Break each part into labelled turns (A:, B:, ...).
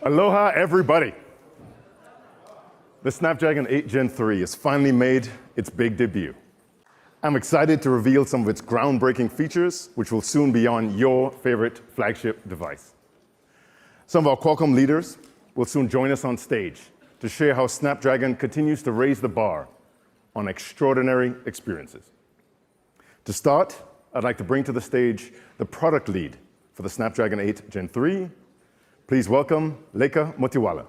A: Aloha, everybody. The Snapdragon 8 Gen 3 has finally made its big debut. I'm excited to reveal some of its groundbreaking features, which will soon be on your favorite flagship device. Some of our Qualcomm leaders will soon join us on stage to share how Snapdragon continues to raise the bar on extraordinary experiences. To start, I'd like to bring to the stage the product lead for the Snapdragon 8 Gen 3. Please welcome Lekha Motiwala.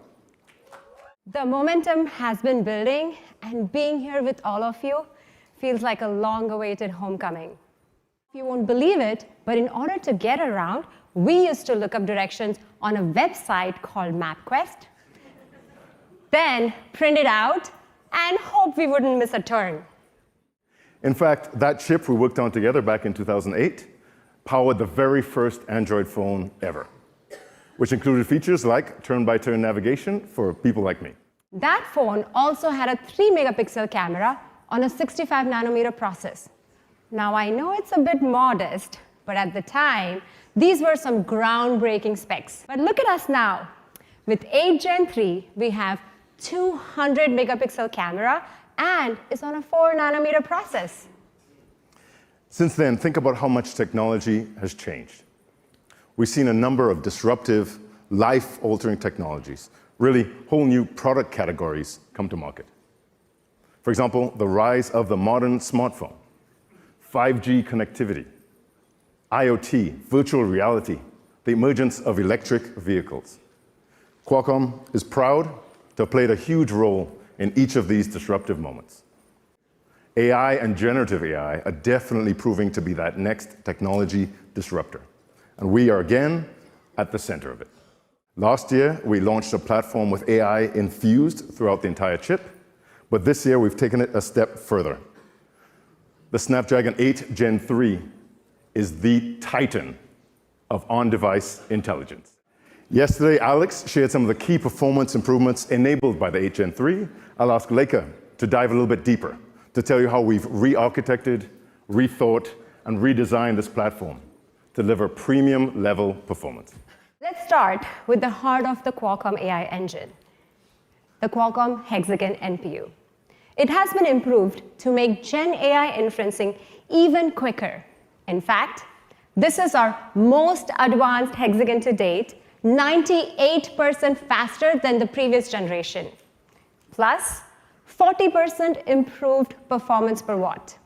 B: The momentum has been building, and being here with all of you feels like a long-awaited homecoming. You won't believe it, but in order to get around, we used to look up directions on a website called MapQuest, then print it out, and hope we wouldn't miss a turn.
A: In fact, that chip we worked on together back in 2008 powered the very first Android phone ever, which included features like turn-by-turn navigation for people like me.
B: That phone also had a 3-megapixel camera on a 65-nanometer process. Now, I know it's a bit modest, but at the time, these were some groundbreaking specs. But look at us now. With 8 Gen 3, we have 200-megapixel camera, and it's on a 4-nanometer process.
A: Since then, think about how much technology has changed. We've seen a number of disruptive, life-altering technologies, really whole new product categories come to market. For example, the rise of the modern smartphone, 5G connectivity, IoT, virtual reality, the emergence of electric vehicles. Qualcomm is proud to have played a huge role in each of these disruptive moments. AI and generative AI are definitely proving to be that next technology disruptor. And we are again at the center of it. Last year, we launched a platform with AI infused throughout the entire chip, but this year we've taken it a step further. The Snapdragon 8 Gen 3 is the titan of on-device intelligence. Yesterday, Alex shared some of the key performance improvements enabled by the 8 Gen 3. I'll ask Lekha to dive a little bit deeper to tell you how we've re-architected, rethought, and redesigned this platform to deliver premium-level performance.
B: Let's start with the heart of the Qualcomm AI engine, the Qualcomm Hexagon NPU. It has been improved to make Gen AI inferencing even quicker. In fact, this is our most advanced Hexagon to date, 98% faster than the previous generation, plus 40% improved performance per watt.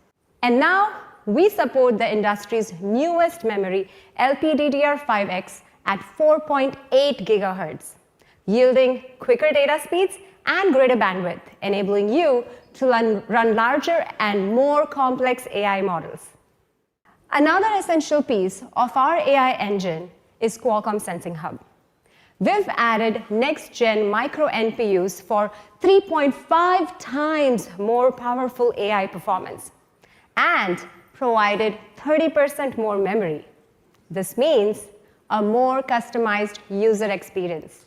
B: And now, we support the industry's newest memory, LPDDR5X, at 4.8 gigahertz, yielding quicker data speeds and greater bandwidth, enabling you to run larger and more complex AI models. Another essential piece of our AI engine is Qualcomm Sensing Hub. We've added next-gen micro NPUs for 3.5 times more powerful AI performance and provided 30% more memory. This means a more customized user experience.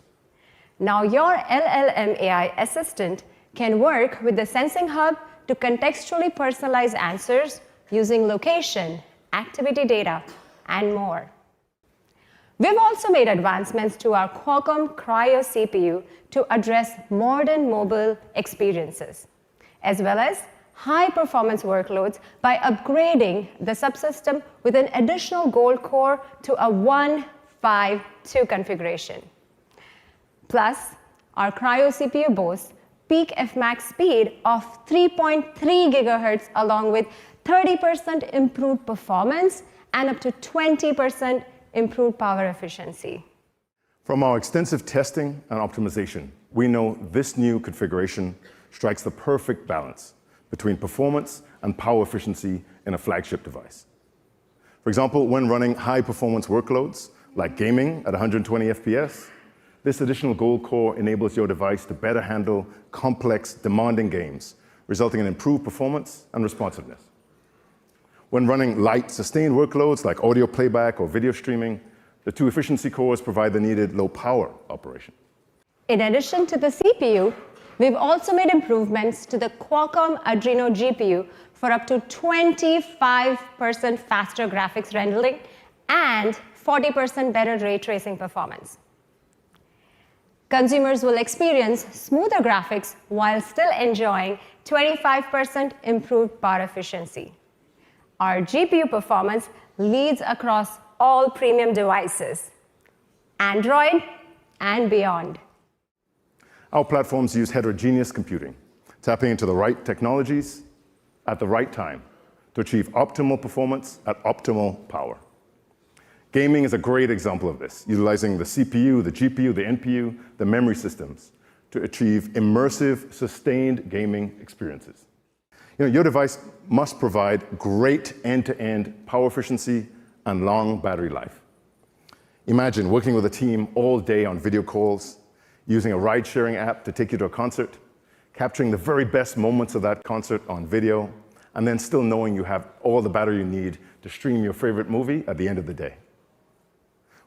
B: Now your LLM AI assistant can work with the Sensing Hub to contextually personalize answers using location, activity data, and more. We've also made advancements to our Qualcomm Cryo CPU to address modern mobile experiences, as well as high-performance workloads by upgrading the subsystem with an additional Gold Core to a 1-5-2 configuration. Plus, our Cryo CPU boasts peak Fmax speed of 3.3 gigahertz, along with 30% improved performance and up to 20% improved power efficiency.
A: From our extensive testing and optimization, we know this new configuration strikes the perfect balance between performance and power efficiency in a flagship device. For example, when running high-performance workloads like gaming at 120 FPS, this additional Gold Core enables your device to better handle complex, demanding games, resulting in improved performance and responsiveness. When running light, sustained workloads like audio playback or video streaming, the two efficiency cores provide the needed low-power operation.
B: In addition to the CPU, we've also made improvements to the Qualcomm Adreno GPU for up to 25% faster graphics rendering and 40% better ray tracing performance. Consumers will experience smoother graphics while still enjoying 25% improved power efficiency. Our GPU performance leads across all premium devices, Android and beyond.
A: Our platforms use heterogeneous computing, tapping into the right technologies at the right time to achieve optimal performance at optimal power. Gaming is a great example of this, utilizing the CPU, the GPU, the NPU, the memory systems to achieve immersive, sustained gaming experiences. Your device must provide great end-to-end power efficiency and long battery life. Imagine working with a team all day on video calls, using a ride-sharing app to take you to a concert, capturing the very best moments of that concert on video, and then still knowing you have all the battery you need to stream your favorite movie at the end of the day.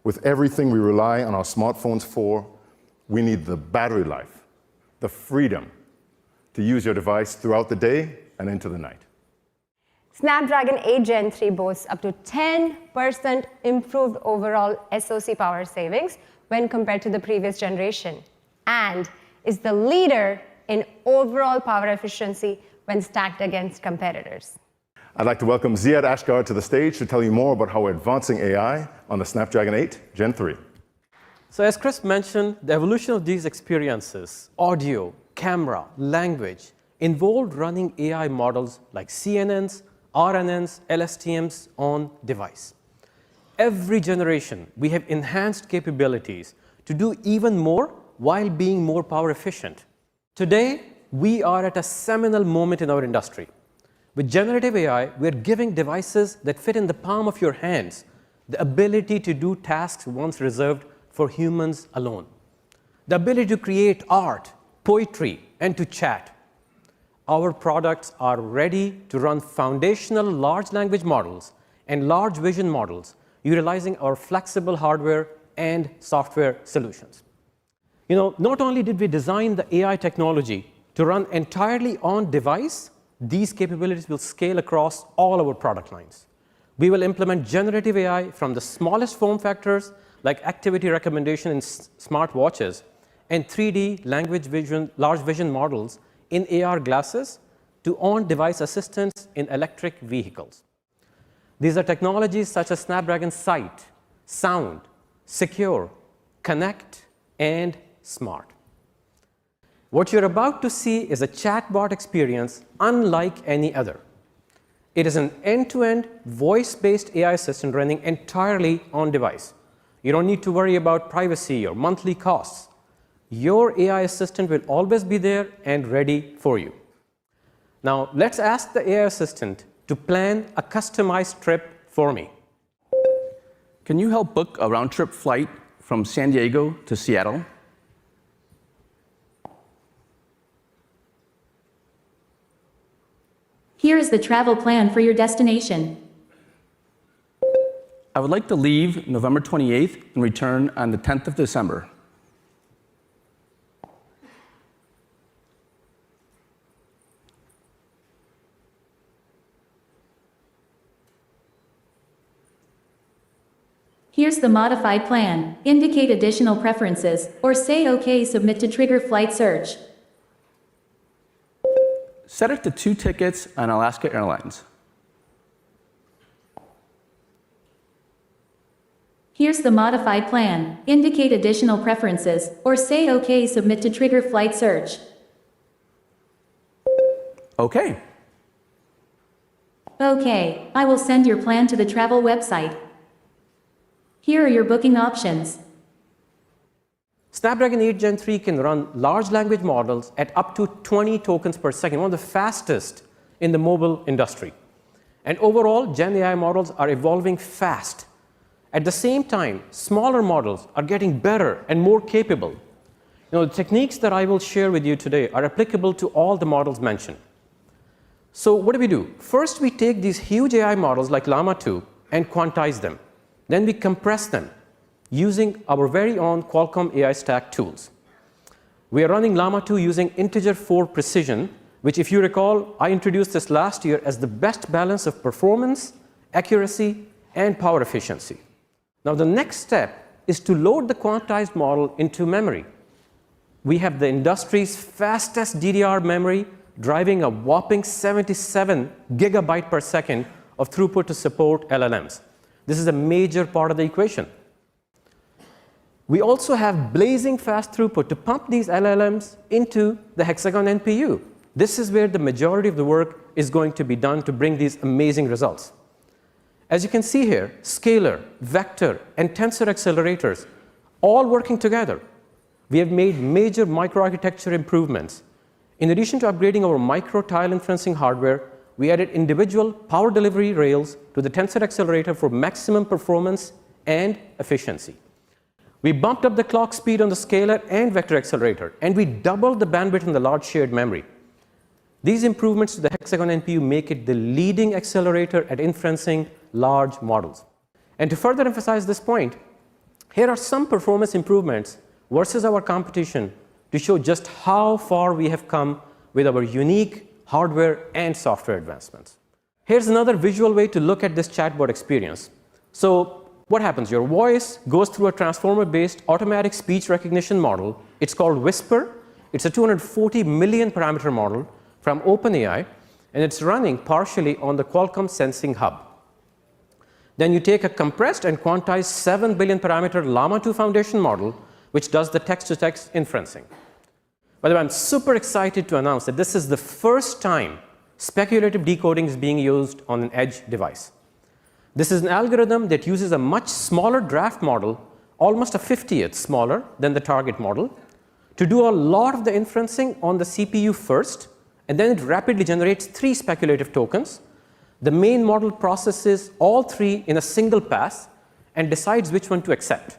A: With everything we rely on our smartphones for, we need the battery life, the freedom to use your device throughout the day and into the night.
B: Snapdragon 8 Gen 3 boasts up to 10% improved overall SoC power savings when compared to the previous generation, and is the leader in overall power efficiency when stacked against competitors.
A: I'd like to welcome Ziad Ashgar to the stage to tell you more about how we're advancing AI on the Snapdragon 8 Gen 3.
C: So as Chris mentioned, the evolution of these experiences, audio, camera, language, involved running AI models like CNNs, RNNs, LSTMs on device. Every generation, we have enhanced capabilities to do even more while being more power efficient. Today, we are at a seminal moment in our industry. With generative AI, we're giving devices that fit in the palm of your hands the ability to do tasks once reserved for humans alone. The ability to create art, poetry, and to chat. Our products are ready to run foundational large language models and large vision models utilizing our flexible hardware and software solutions. Not only did we design the AI technology to run entirely on device, these capabilities will scale across all our product lines. We will implement generative AI from the smallest form factors like activity recommendation in smartwatches and 3D large vision models in AR glasses to on-device assistants in electric vehicles. These are technologies such as Snapdragon Sight, Sound, Secure, Connect, and Smart. What you're about to see is a chatbot experience unlike any other. It is an end-to-end voice-based AI assistant running entirely on device. You don't need to worry about privacy or monthly costs. Your AI assistant will always be there and ready for you. Now, let's ask the AI assistant to plan a customized trip for me.
D: Can you help book a round-trip flight from San Diego to Seattle?
E: Here is the travel plan for your destination.
D: I would like to leave November 28th and return on the 10th of December.
E: Here's the modified plan. Indicate additional preferences, or say OK, submit to trigger flight search.
D: Set it to 2 tickets on Alaska Airlines.
E: Here's the modified plan. Indicate additional preferences, or say OK, submit to trigger flight search.
D: OK.
E: OK, I will send your plan to the travel website. Here are your booking options.
C: Snapdragon 8 Gen 3 can run large language models at up to 20 tokens per second, one of the fastest in the mobile industry. And overall, Gen AI models are evolving fast. At the same time, smaller models are getting better and more capable. The techniques that I will share with you today are applicable to all the models mentioned. So what do? First, we take these huge AI models like Llama 2 and quantize them. Then we compress them using our very own Qualcomm AI Stack tools. We are running Llama 2 using integer 4 precision, which, if you recall, I introduced this last year as the best balance of performance, accuracy, and power efficiency. Now, the next step is to load the quantized model into memory. we have the industry's fastest DDR memory, driving a whopping 77 gigabyte per second of throughput to support LLMs. This is a major part of the equation. We also have blazing fast throughput to pump these LLMs into the Hexagon NPU. This is where the majority of the work is going to be done to bring these amazing results. As you can see here, scalar, vector, and tensor accelerators all working together. We have made major microarchitecture improvements. In addition to upgrading our micro-tile inferencing hardware, we added individual power delivery rails to the tensor accelerator for maximum performance and efficiency. We bumped up the clock speed on the scalar and vector accelerator, and we doubled the bandwidth in the large shared memory. These improvements to the Hexagon NPU make it the leading accelerator at inferencing large models. And to further emphasize this point, here are some performance improvements versus our competition to show just how far we have come with our unique hardware and software advancements. Here's another visual way to look at this chatbot experience. So what happens? Your voice goes through a transformer-based automatic speech recognition model. It's called Whisper. It's a 240 million parameter model from OpenAI, and it's running partially on the Qualcomm Sensing Hub. Then you take a compressed and quantized 7 billion parameter Llama 2 foundation model, which does the text-to-text inferencing. By the way, I'm super excited to announce that this is the first time speculative decoding is being used on an edge device. This is an algorithm that uses a much smaller draft model, almost a 50th smaller than the target model, to do a lot of the inferencing on the CPU first, and then it rapidly generates 3 speculative tokens. The main model processes all 3 in a single pass and decides which one to accept.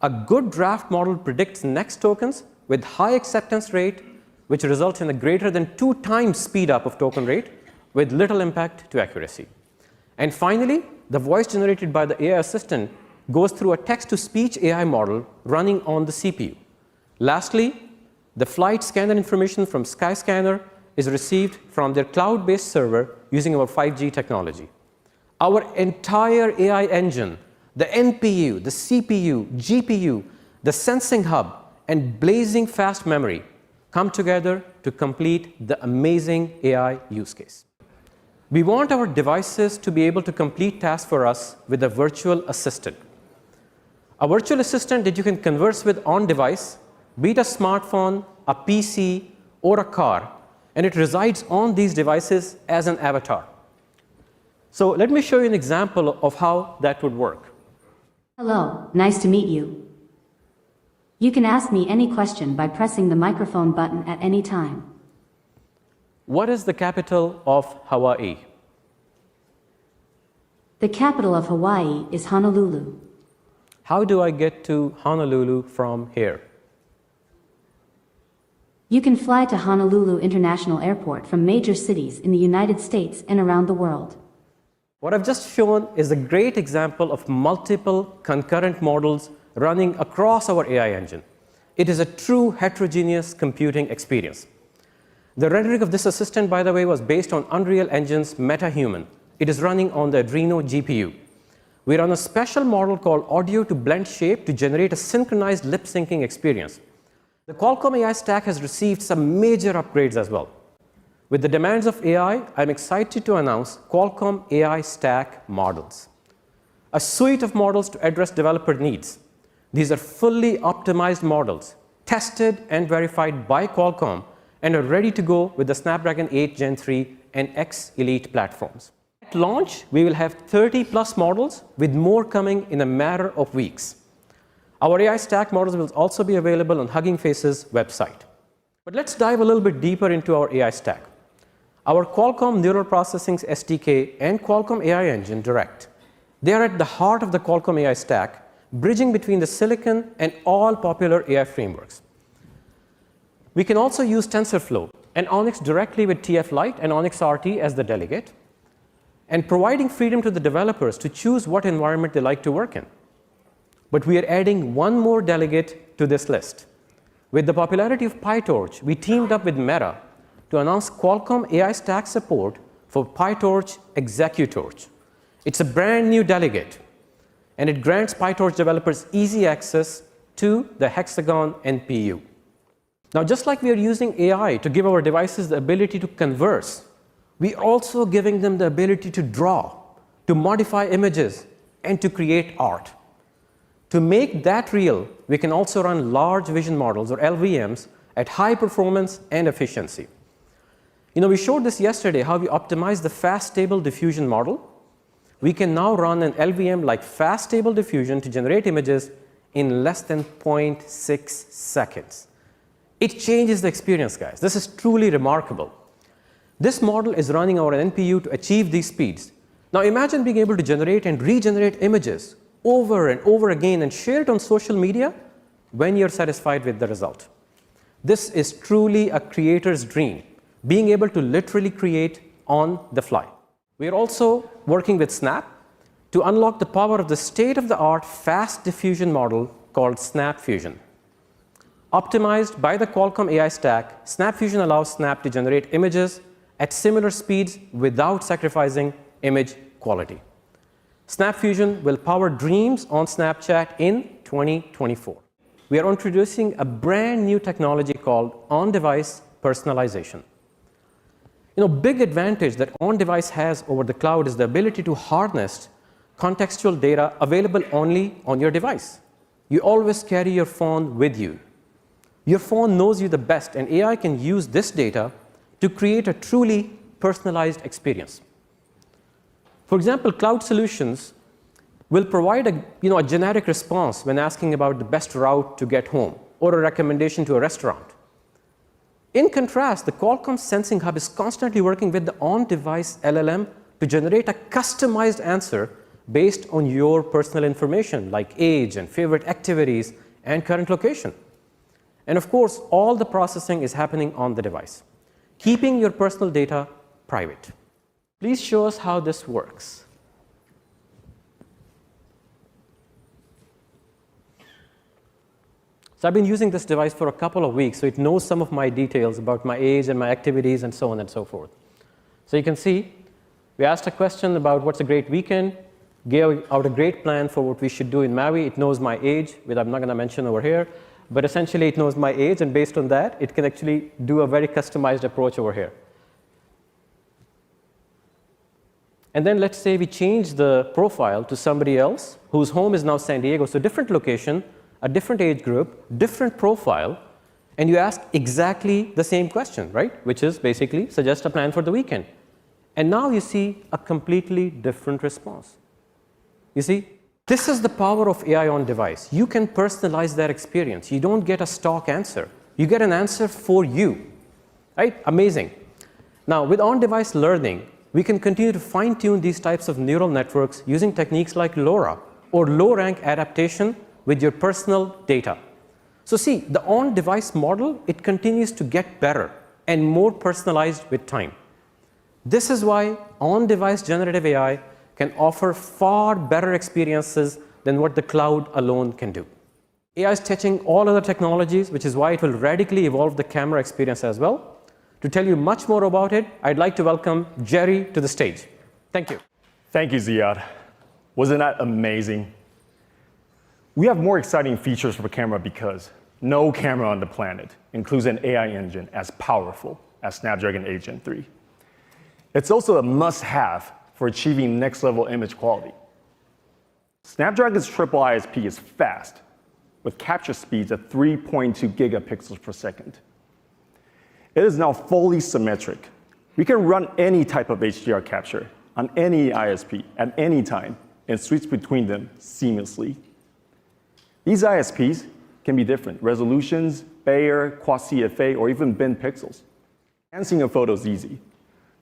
C: A good draft model predicts next tokens with high acceptance rate, which results in a greater than 2 times speed up of token rate with little impact to accuracy. And finally, the voice generated by the AI assistant goes through a text-to-speech AI model running on the CPU. Lastly, the flight scanner information from Skyscanner is received from their cloud-based server using our 5G technology. Our entire AI engine, the NPU, the CPU, GPU, the sensing hub, and blazing fast memory come together to complete the amazing AI use case. We want our devices to be able to complete tasks for us with a virtual assistant. A virtual assistant that you can converse with on device, be it a smartphone, a PC, or a car, and it resides on these devices as an avatar. So let me show you an example of how that would work.
F: Hello, nice to meet you. You can ask me any question by pressing the microphone button at any time.
C: What is the capital of Hawaii?
F: The capital of Hawaii is Honolulu.
C: How do I get to Honolulu from here?
F: You can fly to Honolulu International Airport from major cities in the United States and around the world.
C: What I've just shown is a great example of multiple concurrent models running across our AI engine. It is a true heterogeneous computing experience. The rendering of this assistant, by the way, was based on Unreal Engine's MetaHuman. It is running on the Adreno GPU. We run a special model called Audio to Blend Shape to generate a synchronized lip syncing experience. The Qualcomm AI stack has received some major upgrades as well. With the demands of AI, I'm excited to announce Qualcomm AI Stack models, a suite of models to address developer needs. These are fully optimized models, tested and verified by Qualcomm, and are ready to go with the Snapdragon 8 Gen 3 and X Elite platforms. At launch, we will have 30+ models, with more coming in a matter of weeks. Our AI stack models will also be available on Hugging Face's website. But let's dive a little bit deeper into our AI stack. Our Qualcomm Neural Processing SDK and Qualcomm AI Engine Direct, they are at the heart of the Qualcomm AI stack, bridging between the silicon and all popular AI frameworks. We can also use TensorFlow and Onyx directly with TF Lite and Onyx RT as the delegate, and providing freedom to the developers to choose what environment they like to work in. But we are adding one more delegate to this list. With the popularity of PyTorch, we teamed up with Meta to announce Qualcomm AI Stack support for PyTorch Executorch. It's a brand new delegate, and it grants PyTorch developers easy access to the Hexagon NPU. Now, just like we are using AI to give our devices the ability to converse, we are also giving them the ability to draw, to modify images, and to create art. To make that real, we can also run large vision models, or LVMs, at high performance and efficiency. We showed this yesterday, how we optimized the fast stable diffusion model. We can now run an LVM like fast stable diffusion to generate images in less than 0.6 seconds. It changes the experience, guys. This is truly remarkable. This model is running our NPU to achieve these speeds. Now imagine being able to generate and regenerate images over and over again and share it on social media when you're satisfied with the result. This is truly a creator's dream, being able to literally create on the fly. We are also working with Snap to unlock the power of the state-of-the-art fast diffusion model called Snap Fusion. Optimized by the Qualcomm AI stack, Snap Fusion allows Snap to generate images at similar speeds without sacrificing image quality. Snap Fusion will power dreams on Snapchat in 2024. We are introducing a brand new technology called on-device personalization. Big advantage that on-device has over the cloud is the ability to harness contextual data available only on your device. You always carry your phone with you. Your phone knows you the best, and AI can use this data to create a truly personalized experience. For example, cloud solutions will provide a generic response when asking about the best route to get home or a recommendation to a restaurant. In contrast, the Qualcomm Sensing Hub is constantly working with the on-device LLM to generate a customized answer based on your personal information, like age and favorite activities and current location. And of course, all the processing is happening on the device, keeping your personal data private. Please show us how this works. So I've been using this device for a couple of weeks, so it knows some of my details about my age and my activities and so on and so forth. So you can see, we asked a question about what's a great weekend, gave out a great plan for what we should do in Maui. It knows my age, which I'm not going to mention over here, but essentially it knows my age, and based on that, it can actually do a very customized approach over here. And then let's say we change the profile to somebody else whose home is now San Diego, so different location, a different age group, different profile, and you ask exactly the same question, right? Which is basically suggest a plan for the weekend. And now you see a completely different response. You see, this is the power of AI on device. You can personalize that experience. You don't get a stock answer. You get an answer for you, right? Amazing. Now, with on-device learning, we can continue to fine-tune these types of neural networks using techniques like LoRa, or low-rank adaptation with your personal data. So see, the on-device model, it continues to get better and more personalized with time. This is why on-device generative AI can offer far better experiences than what the cloud alone can do. AI is touching all other technologies, which is why it will radically evolve the camera experience as well. To tell you much more about it, I'd like to welcome Jerry to the stage. Thank you.
G: Thank you, Ziad. Wasn't that amazing? We have more exciting features for the camera because no camera on the planet includes an AI engine as powerful as Snapdragon 8 Gen 3. It's also a must-have for achieving next-level image quality. Snapdragon's triple ISP is fast, with capture speeds of 3.2 gigapixels per second. It is now fully symmetric. We can run any type of HDR capture on any ISP at any time and switch between them seamlessly. These ISPs can be different resolutions, Bayer, Quad-CFA, or even bin pixels. Enhancing a photo is easy,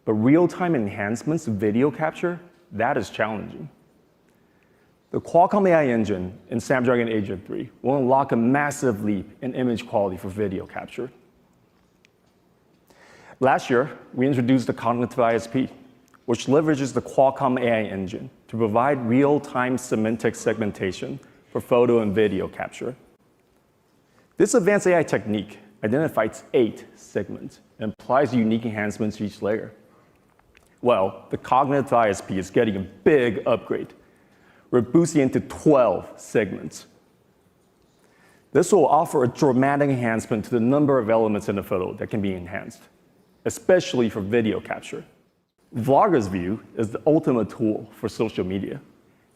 G: but real-time enhancements to video capture, that is challenging. The Qualcomm AI engine in Snapdragon 8 Gen 3 will unlock a massive leap in image quality for video capture. Last year, we introduced the Cognitive ISP, which leverages the Qualcomm AI engine to provide real-time semantic segmentation for photo and video capture. This advanced AI technique identifies 8 segments and applies unique enhancements to each layer. Well, the Cognitive ISP is getting a big upgrade. We're boosting into 12 segments. This will offer a dramatic enhancement to the number of elements in a photo that can be enhanced, especially for video capture. Vlogger's View is the ultimate tool for social media.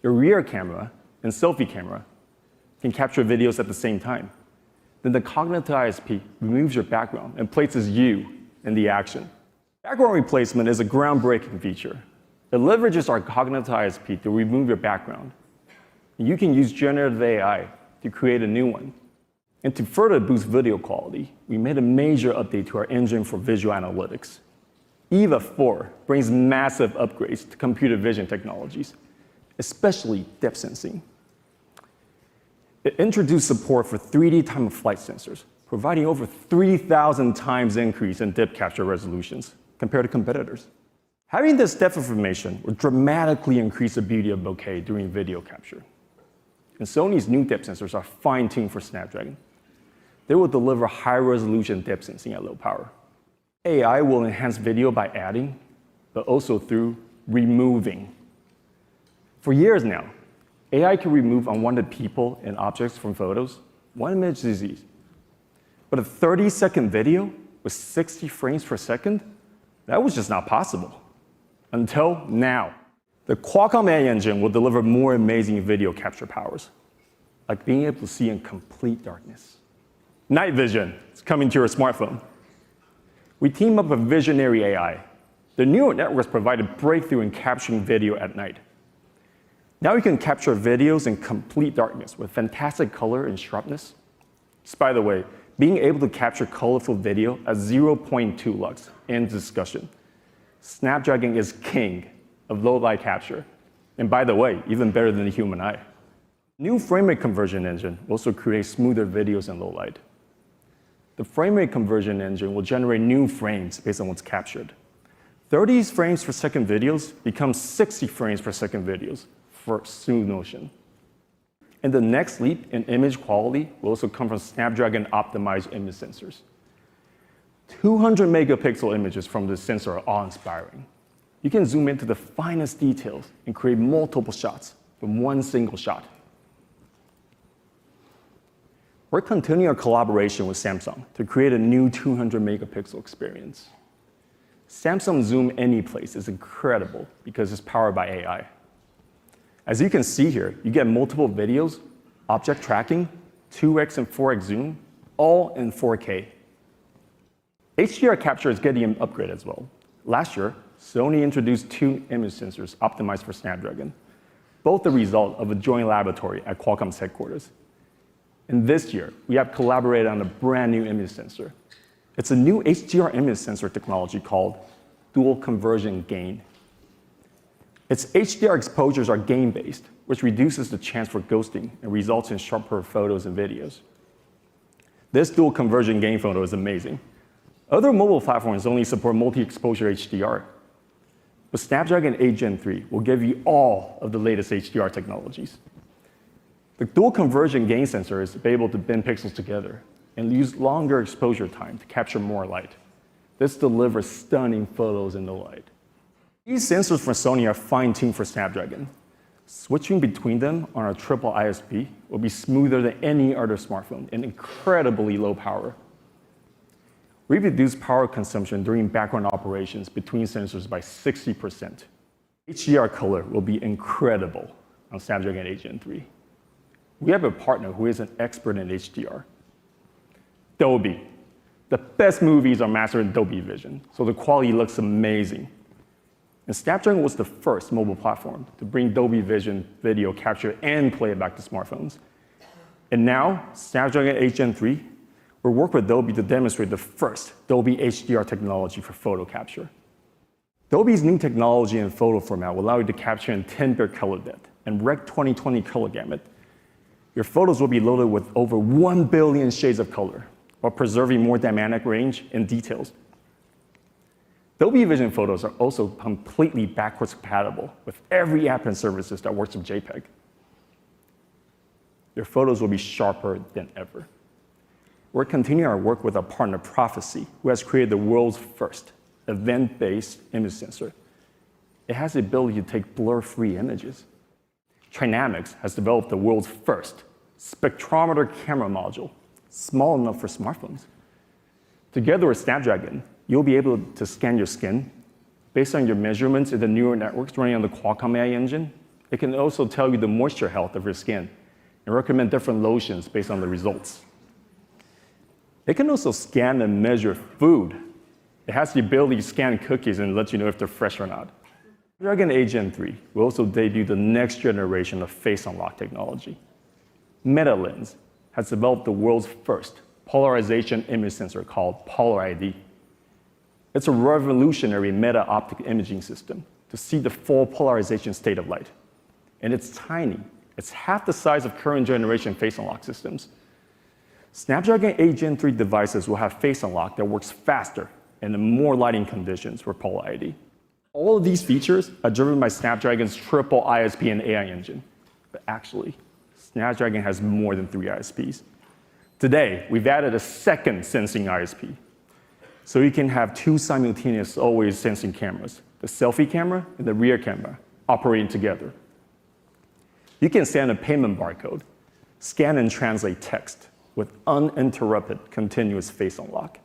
G: Your rear camera and selfie camera can capture videos at the same time. Then the Cognitive ISP removes your background and places you in the action. Background replacement is a groundbreaking feature. It leverages our Cognitive ISP to remove your background. You can use generative AI to create a new one. And to further boost video quality, we made a major update to our engine for visual analytics. EVA 4 brings massive upgrades to computer vision technologies, especially depth sensing. It introduced support for 3D time-of-flight sensors, providing over 3,000 times increase in depth capture resolutions compared to competitors. Having this depth information will dramatically increase the beauty of bokeh during video capture. And Sony's new depth sensors are fine-tuned for Snapdragon. They will deliver high-resolution depth sensing at low power. AI will enhance video by adding, but also through removing. For years now, AI can remove unwanted people and objects from photos. One image is easy. But a 30-second video with 60 frames per second, that was just not possible. Until now. The Qualcomm AI engine will deliver more amazing video capture powers, like being able to see in complete darkness. Night vision is coming to your smartphone. We team up with Visionary AI. The neural networks provide a breakthrough in capturing video at night. Now you can capture videos in complete darkness with fantastic color and sharpness. Just by the way, being able to capture colorful video at 0.2 lux ends discussion. Snapdragon is king of low light capture. And by the way, even better than the human eye. New frame rate conversion engine will also create smoother videos in low light. The frame rate conversion engine will generate new frames based on what's captured. 30 frames per second videos become 60 frames per second videos for smooth motion. And the next leap in image quality will also come from Snapdragon optimized image sensors. 200 megapixel images from this sensor are awe-inspiring. You can zoom into the finest details and create multiple shots from one single shot. We're continuing our collaboration with Samsung to create a new 200 megapixel experience. Samsung Zoom Anyplace is incredible because it's powered by AI. As you can see here, you get multiple videos, object tracking, 2x and 4x zoom, all in 4K. HDR capture is getting an upgrade as well. Last year, Sony introduced 2 image sensors optimized for Snapdragon, both the result of a joint laboratory at Qualcomm's headquarters. And this year, we have collaborated on a brand new image sensor. It's a new HDR image sensor technology called dual conversion gain. Its HDR exposures are gain-based, which reduces the chance for ghosting and results in sharper photos and videos. This dual conversion gain photo is amazing. Other mobile platforms only support multi-exposure HDR, but Snapdragon 8 Gen 3 will give you all of the latest HDR technologies. The dual conversion gain sensor is able to bend pixels together and use longer exposure time to capture more light. This delivers stunning photos in the light. These sensors from Sony are fine-tuned for Snapdragon. Switching between them on our triple ISP will be smoother than any other smartphone and incredibly low power. We reduced power consumption during background operations between sensors by 60%. HDR color will be incredible on Snapdragon 8 Gen 3. We have a partner who is an expert in HDR. Dolby. The best movies are mastered in Dolby Vision, so the quality looks amazing. And Snapdragon was the first mobile platform to bring Dolby Vision video capture and playback to smartphones. And now, Snapdragon 8 Gen 3 will work with Dolby to demonstrate the first Dolby HDR technology for photo capture. Dolby's new technology in photo format will allow you to capture in 10-bit color depth and Rec 2020 color gamut. Your photos will be loaded with over 1 billion shades of color, while preserving more dynamic range and details. Dolby Vision photos are also completely backwards compatible with every app and services that works with JPEG. Your photos will be sharper than ever. We're continuing our work with our partner Prophecy, who has created the world's first event-based image sensor. It has the ability to take blur-free images. Trinamics has developed the world's first spectrometer camera module, small enough for smartphones. Together with Snapdragon, you'll be able to scan your skin based on your measurements in the neural networks running on the Qualcomm AI engine. It can also tell you the moisture health of your skin and recommend different lotions based on the results. It can also scan and measure food. It has the ability to scan cookies and let you know if they're fresh or not. Snapdragon 8 Gen 3 will also debut the next generation of face unlock technology. MetaLens has developed the world's first polarization image sensor called Polar ID. It's a revolutionary meta-optic imaging system to see the full polarization state of light. And it's tiny. It's half the size of current generation face unlock systems. Snapdragon 8 Gen 3 devices will have face unlock that works faster and in more lighting conditions for Polar ID. All of these features are driven by Snapdragon's triple ISP and AI engine. But actually, Snapdragon has more than 3 ISPs. Today, we've added a second sensing ISP. So you can have 2 simultaneous always sensing cameras, the selfie camera and the rear camera, operating together. You can scan a payment barcode, scan and translate text with uninterrupted continuous face unlock.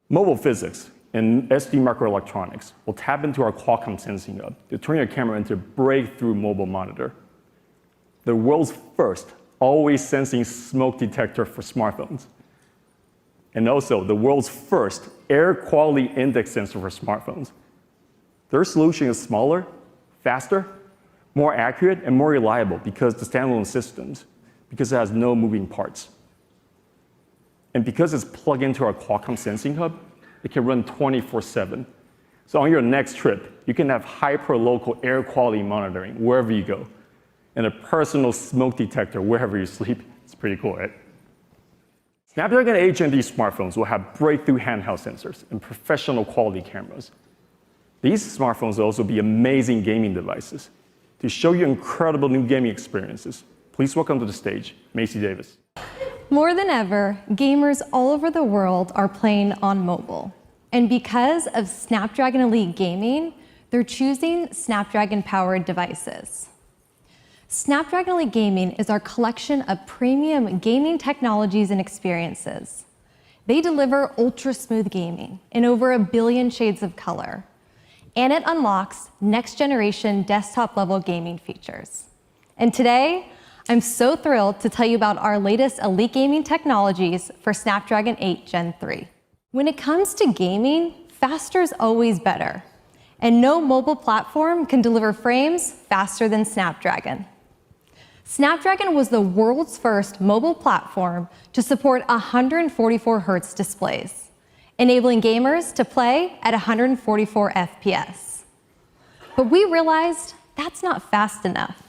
G: Mobile physics and SD microelectronics will tap into our Qualcomm sensing hub to turn your camera into a breakthrough mobile monitor. The world's first always sensing smoke detector for smartphones. And also the world's first air quality index sensor for smartphones. Their solution is smaller, faster, more accurate, and more reliable because the standalone systems, because it has no moving parts. And because it's plugged into our Qualcomm sensing hub, it can run 24/7. So on your next trip, you can have hyper-local air quality monitoring wherever you go, and a personal smoke detector wherever you sleep. It's pretty cool, right? Snapdragon 8 Gen 3 smartphones will have breakthrough handheld sensors and professional quality cameras. These smartphones will also be amazing gaming devices. To show you incredible new gaming experiences, please welcome to the stage, Macy Davis.
H: More than ever, gamers all over the world are playing on mobile. And because of Snapdragon Elite Gaming, they're choosing Snapdragon-powered devices. Snapdragon Elite Gaming is our collection of premium gaming technologies and experiences. They deliver ultra-smooth gaming in over 1 billion shades of color. And it unlocks next-generation desktop-level gaming features. And today, I'm so thrilled to tell you about our latest Elite Gaming technologies for Snapdragon 8 Gen 3. When it comes to gaming, faster is always better. And no mobile platform can deliver frames faster than Snapdragon. Snapdragon was the world's first mobile platform to support 144 Hz displays, enabling gamers to play at 144 FPS. But we realized that's not fast enough.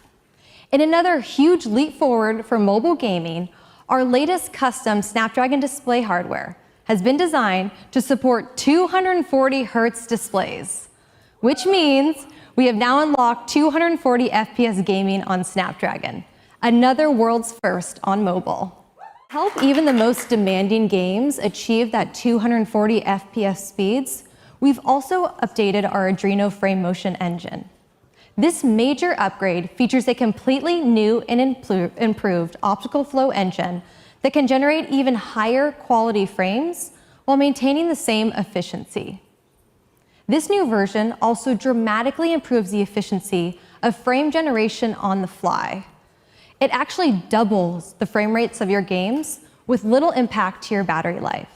H: In another huge leap forward for mobile gaming, our latest custom Snapdragon display hardware has been designed to support 240 Hz displays, which means we have now unlocked 240 FPS gaming on Snapdragon, another world's first on mobile. To help even the most demanding games achieve that 240 FPS speeds, we've also updated our Adreno Frame Motion engine. This major upgrade features a completely new and improved optical flow engine that can generate even higher quality frames while maintaining the same efficiency. This new version also dramatically improves the efficiency of frame generation on the fly. It actually doubles the frame rates of your games with little impact to your battery life.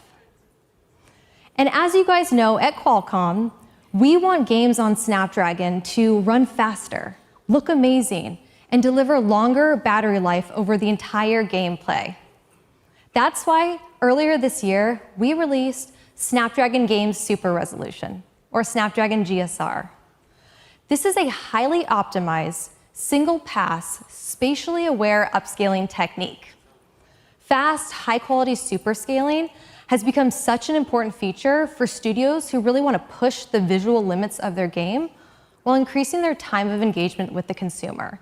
H: And as you guys know, at Qualcomm, we want games on Snapdragon to run faster, look amazing, and deliver longer battery life over the entire gameplay. That's why earlier this year, we released Snapdragon Games Super Resolution, or Snapdragon GSR. This is a highly optimized, single-pass, spatially aware upscaling technique. Fast, high-quality superscaling has become such an important feature for studios who really want to push the visual limits of their game while increasing their time of engagement with the consumer.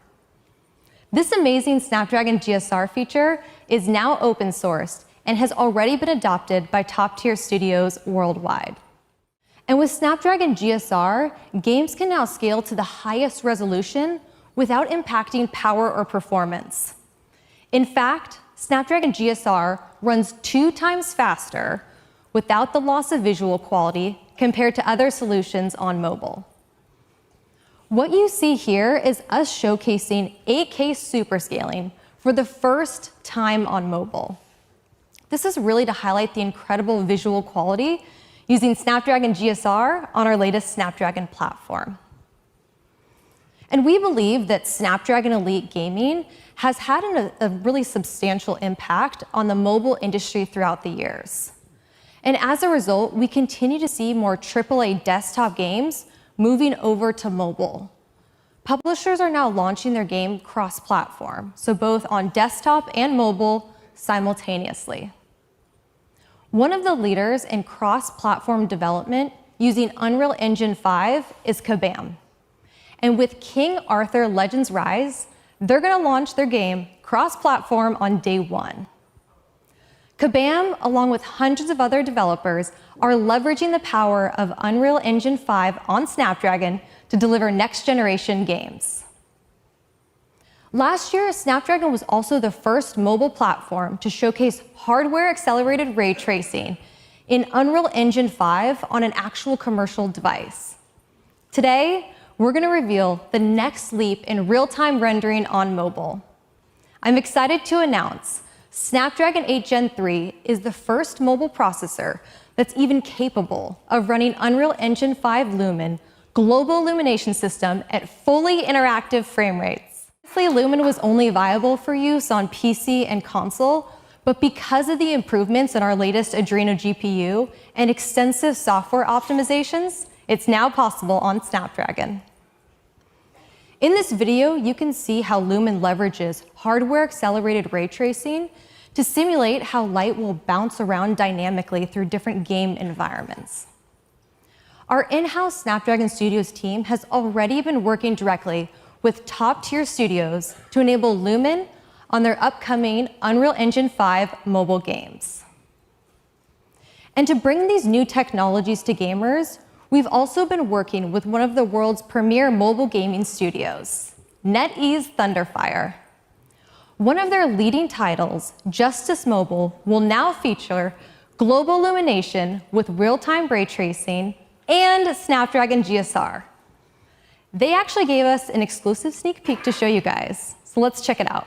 H: This amazing Snapdragon GSR feature is now open sourced and has already been adopted by top-tier studios worldwide. And with Snapdragon GSR, games can now scale to the highest resolution without impacting power or performance. In fact, Snapdragon GSR runs 2 times faster without the loss of visual quality compared to other solutions on mobile. What you see here is us showcasing 8K superscaling for the first time on mobile. This is really to highlight the incredible visual quality using Snapdragon GSR on our latest Snapdragon platform. And we believe that Snapdragon Elite Gaming has had a really substantial impact on the mobile industry throughout the years. And as a result, we continue to see more AAA desktop games moving over to mobile. Publishers are now launching their game cross-platform, so both on desktop and mobile simultaneously. One of the leaders in cross-platform development using Unreal Engine 5 is Kabam. And with King Arthur Legends Rise, they're going to launch their game cross-platform on day 1. Kabam, along with hundreds of other developers, are leveraging the power of Unreal Engine 5 on Snapdragon to deliver next-generation games. Last year, Snapdragon was also the first mobile platform to showcase hardware-accelerated ray tracing in Unreal Engine 5 on an actual commercial device. Today, we're going to reveal the next leap in real-time rendering on mobile. I'm excited to announce Snapdragon 8 Gen 3 is the first mobile processor that's even capable of running Unreal Engine 5 Lumen global illumination system at fully interactive frame rates. Previously, Lumen was only viable for use on PC and console, but because of the improvements in our latest Adreno GPU and extensive software optimizations, it's now possible on Snapdragon. In this video, you can see how Lumen leverages hardware-accelerated ray tracing to simulate how light will bounce around dynamically through different game environments. Our in-house Snapdragon Studios team has already been working directly with top-tier studios to enable Lumen on their upcoming Unreal Engine 5 mobile games. And to bring these new technologies to gamers, we've also been working with one of the world's premier mobile gaming studios, NetEase Thunderfire. One of their leading titles, Justice Mobile, will now feature global illumination with real-time ray tracing and Snapdragon GSR. They actually gave us an exclusive sneak peek to show you guys, so let's check it out.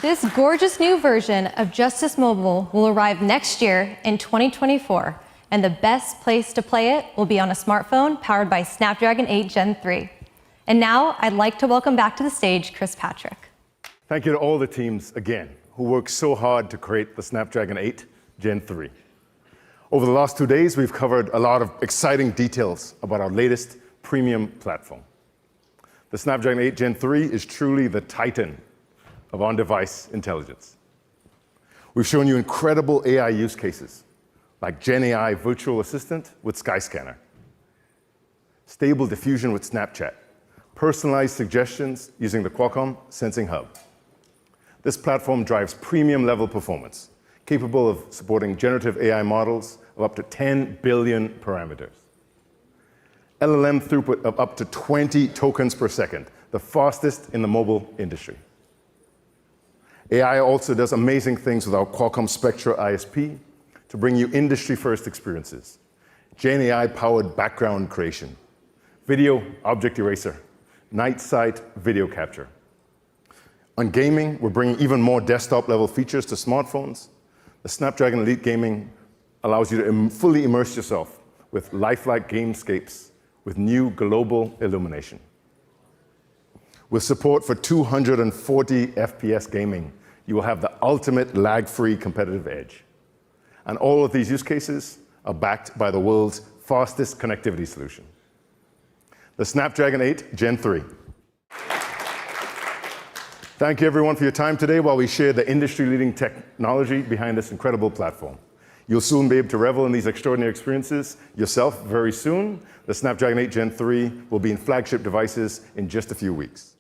H: This gorgeous new version of Justice Mobile will arrive next year in 2024, and the best place to play it will be on a smartphone powered by Snapdragon 8 Gen 3. And now, I'd like to welcome back to the stage Chris Patrick.
A: Thank you to all the teams, again, who worked so hard to create the Snapdragon 8 Gen 3. Over the last 2 days, we've covered a lot of exciting details about our latest premium platform. The Snapdragon 8 Gen 3 is truly the titan of on-device intelligence. We've shown you incredible AI use cases, like Gen AI Virtual Assistant with Skyscanner, Stable Diffusion with Snapchat, personalized suggestions using the Qualcomm Sensing Hub. This platform drives premium-level performance, capable of supporting generative AI models of up to 10 billion parameters. LLM throughput of up to 20 tokens per second. the fastest in the mobile industry. AI also does amazing things with our Qualcomm Spectra ISP to bring you industry-first experiences. Gen AI-powered background creation, video object eraser, night sight video capture. On gaming, we're bringing even more desktop-level features to smartphones. The Snapdragon Elite Gaming allows you to fully immerse yourself with lifelike gamescapes with new global illumination. With support for 240 FPS gaming, you will have the ultimate lag-free competitive edge. And all of these use cases are backed by the world's fastest connectivity solution, the Snapdragon 8 Gen 3. Thank you, everyone, for your time today while we share the industry-leading technology behind this incredible platform. You'll soon be able to revel in these extraordinary experiences yourself very soon. The Snapdragon 8 Gen 3 will be in flagship devices in just a few weeks.